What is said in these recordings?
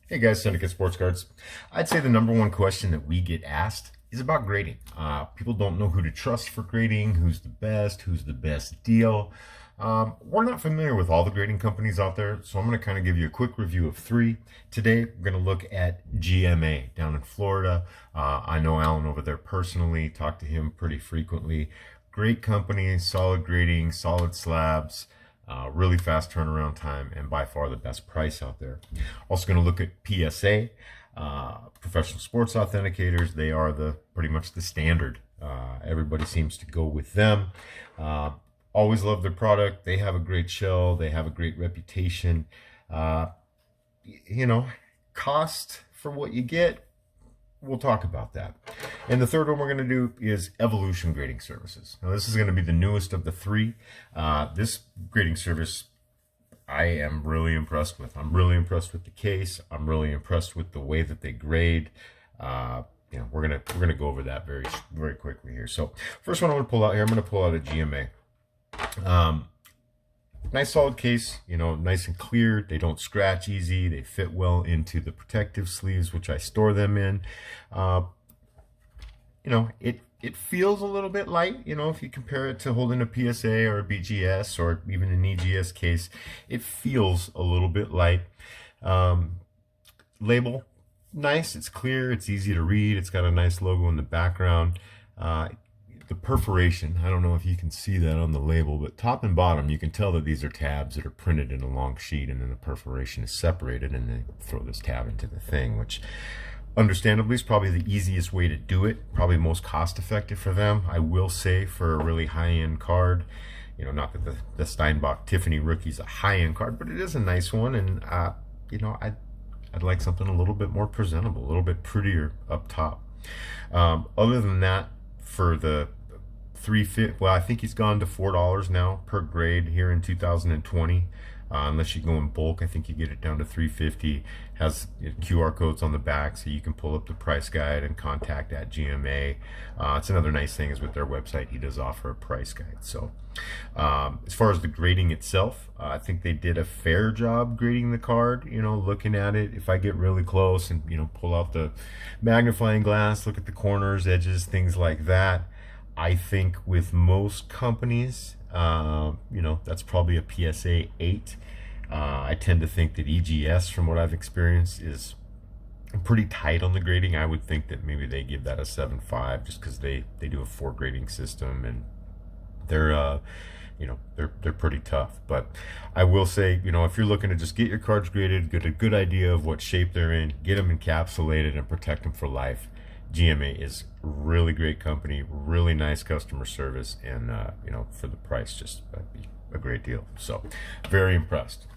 Hey guys, Syndicate Sports Cards. I'd say the number one question that we get asked is about grading. People don't know who to trust for grading, who's the best deal. We're not familiar with all the grading companies out there, so I'm going to kind of give you a quick review of three. Today, we're going to look at GMA down in Florida. I know Alan over there personally, talk to him pretty frequently. Great company, solid grading, solid slabs. Really fast turnaround time, and by far the best price out there. Also going to look at PSA, professional sports authenticators. They are pretty much the standard. Everybody seems to go with them. Always love their product. They have a great shell. They have a great reputation. You know, cost for what you get, we'll talk about that. And the third one we're going to do is Evolution Grading Services. Now, this is going to be the newest of the three. This grading service I am really impressed with. I'm really impressed with the case. I'm really impressed with the way that they grade. We're gonna go over that very quickly here. So first one I'm going to pull out here, I'm going to pull out a GMA. Nice solid case, nice and clear. They don't scratch easy. They fit well into the protective sleeves, which I store them in. It feels a little bit light, if you compare it to holding a PSA or a BGS or even an EGS case, it feels a little bit light. Label, nice, it's clear, it's easy to read, it's got a nice logo in the background. The perforation, I don't know if you can see that on the label, but top and bottom, you can tell that these are tabs that are printed in a long sheet, and then the perforation is separated, and they throw this tab into the thing, which understandably is probably the easiest way to do it, probably most cost effective for them. I will say for a really high-end card, not that the Steinbach Tiffany Rookie is a high-end card, but it is a nice one, and I'd like something a little bit more presentable, a little bit prettier up top. Other than that, for the $350, well, I think he's gone to $4 now per grade here in 2020. Unless you go in bulk, I think you get it down to $350. Has QR codes on the back, so you can pull up the price guide and contact at GMA. It's another nice thing is with their website, he does offer a price guide. So as far as the grading itself, I think they did a fair job grading the card. Looking at it, if I get really close and pull out the magnifying glass, look at the corners, edges, things like that, I think with most companies, that's probably a PSA 8. I tend to think that EGS, from what I've experienced, is pretty tight on the grading. I would think that maybe they give that a 7.5 just because they do a 4 grading system, and they're pretty tough. But I will say, if you're looking to just get your cards graded, get a good idea of what shape they're in, get them encapsulated and protect them for life, GMA is really great company, really nice customer service, and for the price, just a great deal. So very impressed.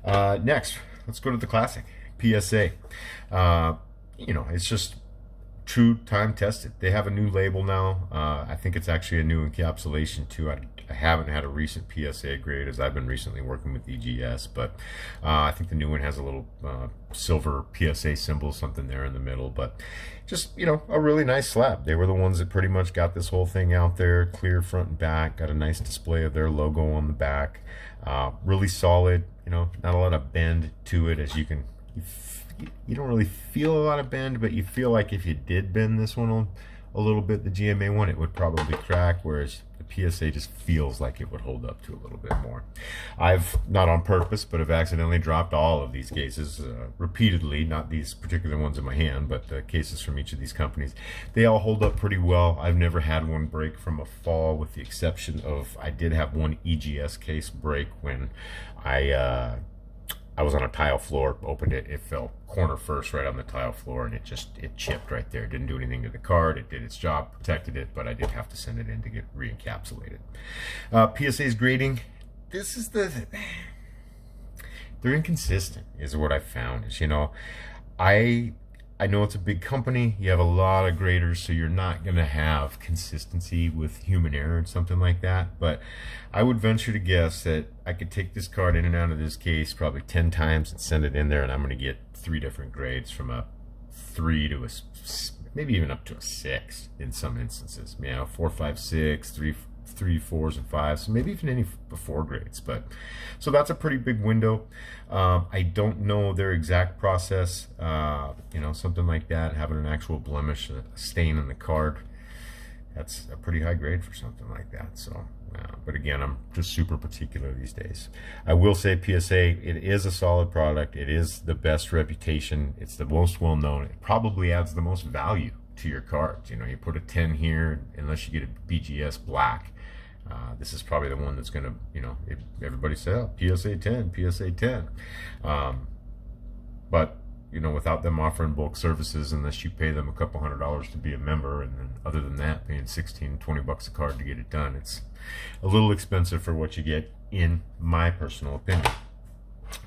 Next, let's go to the classic PSA. It's just true time tested. They have a new label now. I think it's actually a new encapsulation too. I haven't had a recent PSA grade as I've been recently working with EGS, but I think the new one has a little silver PSA symbol, something there in the middle, but just, a really nice slab. They were the ones that pretty much got this whole thing out there, clear front and back, got a nice display of their logo on the back. Really solid, not a lot of bend to it, as you don't really feel a lot of bend, but you feel like if you did bend this one a little bit, the GMA one, it would probably crack, whereas the PSA just feels like it would hold up to a little bit more. I've, not on purpose, but have accidentally dropped all of these cases repeatedly, not these particular ones in my hand, but the cases from each of these companies. They all hold up pretty well. I've never had one break from a fall, with the exception of, I did have one EGS case break when I was on a tile floor, opened it, it fell corner first right on the tile floor, and it chipped right there. It didn't do anything to the card. It did its job, protected it, but I did have to send it in to get re-encapsulated. PSA's grading, they're inconsistent, is what I found. I know it's a big company, you have a lot of graders, so you're not going to have consistency with human error and something like that, but I would venture to guess that I could take this card in and out of this case probably 10 times and send it in there, and I'm going to get 3 different grades, from a 3 to maybe even up to a 6 in some instances. 4, 5, 6, 3, 3, 4s, and 5s, maybe even any 4 grades. But so that's a pretty big window. I don't know their exact process. You know, something like that, having an actual blemish, a stain in the card, that's a pretty high grade for something like that. So, but again, I'm just super particular these days. I will say PSA, it is a solid product. It is the best reputation. It's the most well known. It probably adds the most value to your cards. You know, you put a 10 here, unless you get a BGS black. This is probably the one that's going to, you know, if everybody says, oh, PSA 10, PSA 10. But, you know, without them offering bulk services, unless you pay them a couple $100s to be a member, and then other than that, paying 16, 20 bucks a card to get it done, it's a little expensive for what you get, in my personal opinion.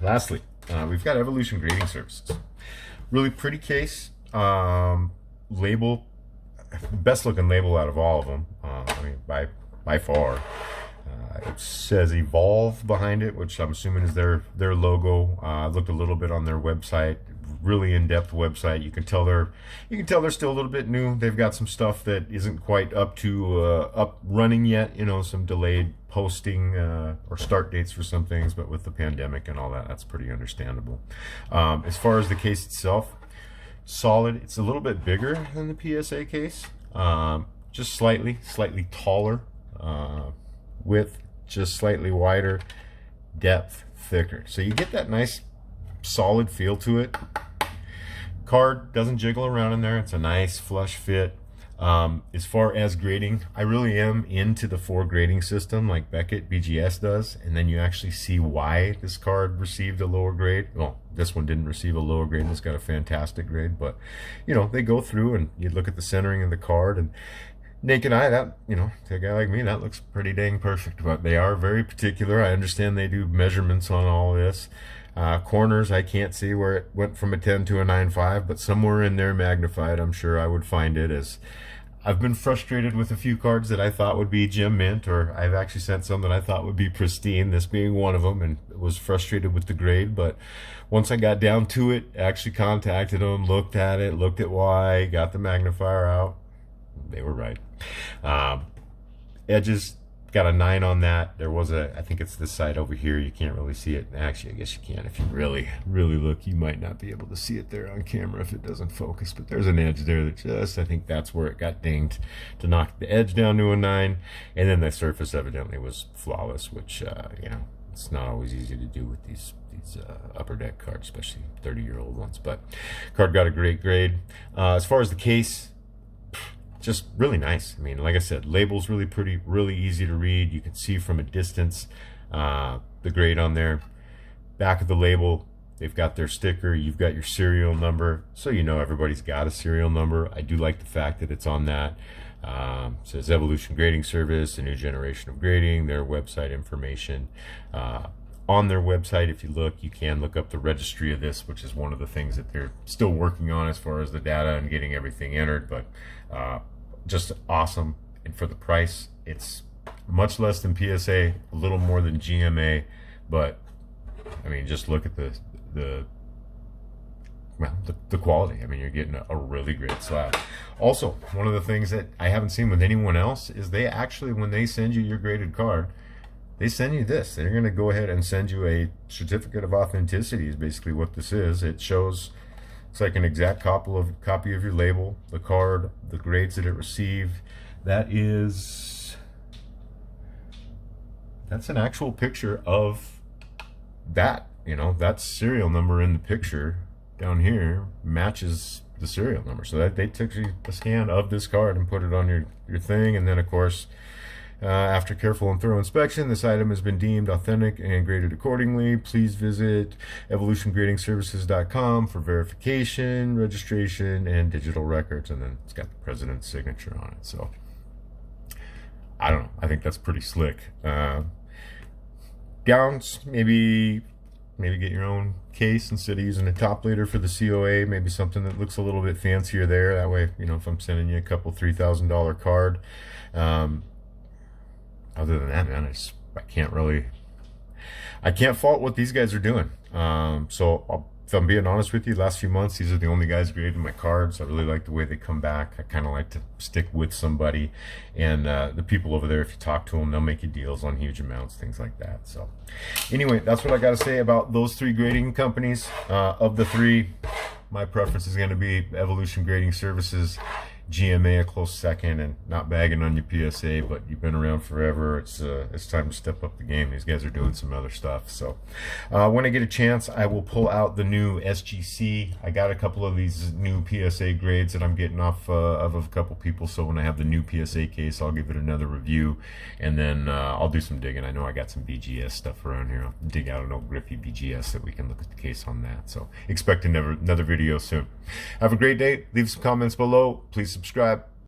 Lastly, we've got Evolution Grading Services. Really pretty case. Label, best looking label out of all of them. I mean, by far. It says Evolve behind it, which I'm assuming is their logo. I looked a little bit on their website. Really in-depth website. You can tell they're still a little bit new. They've got some stuff that isn't quite up running yet. You know, some delayed posting or start dates for some things, but with the pandemic and all that, that's pretty understandable. As far as the case itself, solid. It's a little bit bigger than the PSA case, just slightly taller, width just slightly wider, depth thicker. So you get that nice solid feel to it. Card doesn't jiggle around in there. It's a nice flush fit. As far as grading, I really am into the 4 grading system like Beckett BGS does, and then you actually see why this card received a lower grade. Well, this one didn't receive a lower grade. It's got a fantastic grade, but you know, they go through and you look at the centering of the card, and naked eye, that, you know, to a guy like me, that looks pretty dang perfect. But they are very particular. I understand they do measurements on all this. Corners, I can't see where it went from a 10 to a 9.5, but somewhere in there magnified, I'm sure I would find it. As I've been frustrated with a few cards that I thought would be gem mint, or I've actually sent some that I thought would be pristine, this being one of them, and was frustrated with the grade. But once I got down to it, actually contacted them, looked at it, looked at why, got the magnifier out, they were right. Edges, got a 9 on that. There was I think it's this side over here. You can't really see it. Actually, I guess you can. If you really look, you might not be able to see it there on camera if it doesn't focus. But there's an edge there that just, I think that's where it got dinged to knock the edge down to a 9. And then the surface evidently was flawless, which, you know, it's not always easy to do with these upper deck cards, especially 30-year-old ones. But card got a great grade. As far as the case, just really nice. I mean, like I said, label's really pretty, really easy to read. You can see from a distance the grade on there. Back of the label, they've got their sticker. You've got your serial number, so you know everybody's got a serial number. I do like the fact that it's on that. It says Evolution Grading Service, a new generation of grading, their website information. On their website, if you look, you can look up the registry of this, which is one of the things that they're still working on as far as the data and getting everything entered. But just awesome. And for the price, it's much less than PSA, a little more than GMA. But I mean, just look at the quality. I mean, you're getting a really great slab. Also, one of the things that I haven't seen with anyone else is they actually, when they send you your graded card, they send you this. They're going to go ahead and send you a certificate of authenticity is basically what this is. It shows, it's like an exact copy of your label, the card, the grades that it received. That's an actual picture of that. You know, that serial number in the picture down here matches the serial number. So that they took a scan of this card and put it on your thing. And then, of course, after careful and thorough inspection, this item has been deemed authentic and graded accordingly. Please visit evolutiongradingservices.com for verification, registration, and digital records. And then it's got the president's signature on it. So I don't know. I think that's pretty slick. Downs, maybe get your own case instead of using a top later for the COA. Maybe something that looks a little bit fancier there. That way, you know, if I'm sending you a couple $3,000 card. Other than that, man, I can't fault what these guys are doing. So if I'm being honest with you, last few months, these are the only guys grading my cards. I really like the way they come back. I kind of like to stick with somebody. And the people over there, if you talk to them, they'll make you deals on huge amounts, things like that. So anyway, that's what I got to say about those 3 grading companies. Of the 3, my preference is going to be Evolution Grading Services, GMA a close second, and not bagging on your PSA, but you've been around forever. It's time to step up the game. These guys are doing some other stuff. So when I get a chance, I will pull out the new SGC. I got a couple of these new PSA grades that I'm getting off of a couple people. So when I have the new PSA case, I'll give it another review, and then I'll do some digging. I know I got some BGS stuff around here. I'll dig out an old Griffey BGS that we can look at the case on that. So expect another video soon. Have a great day. Leave some comments below. Please subscribe.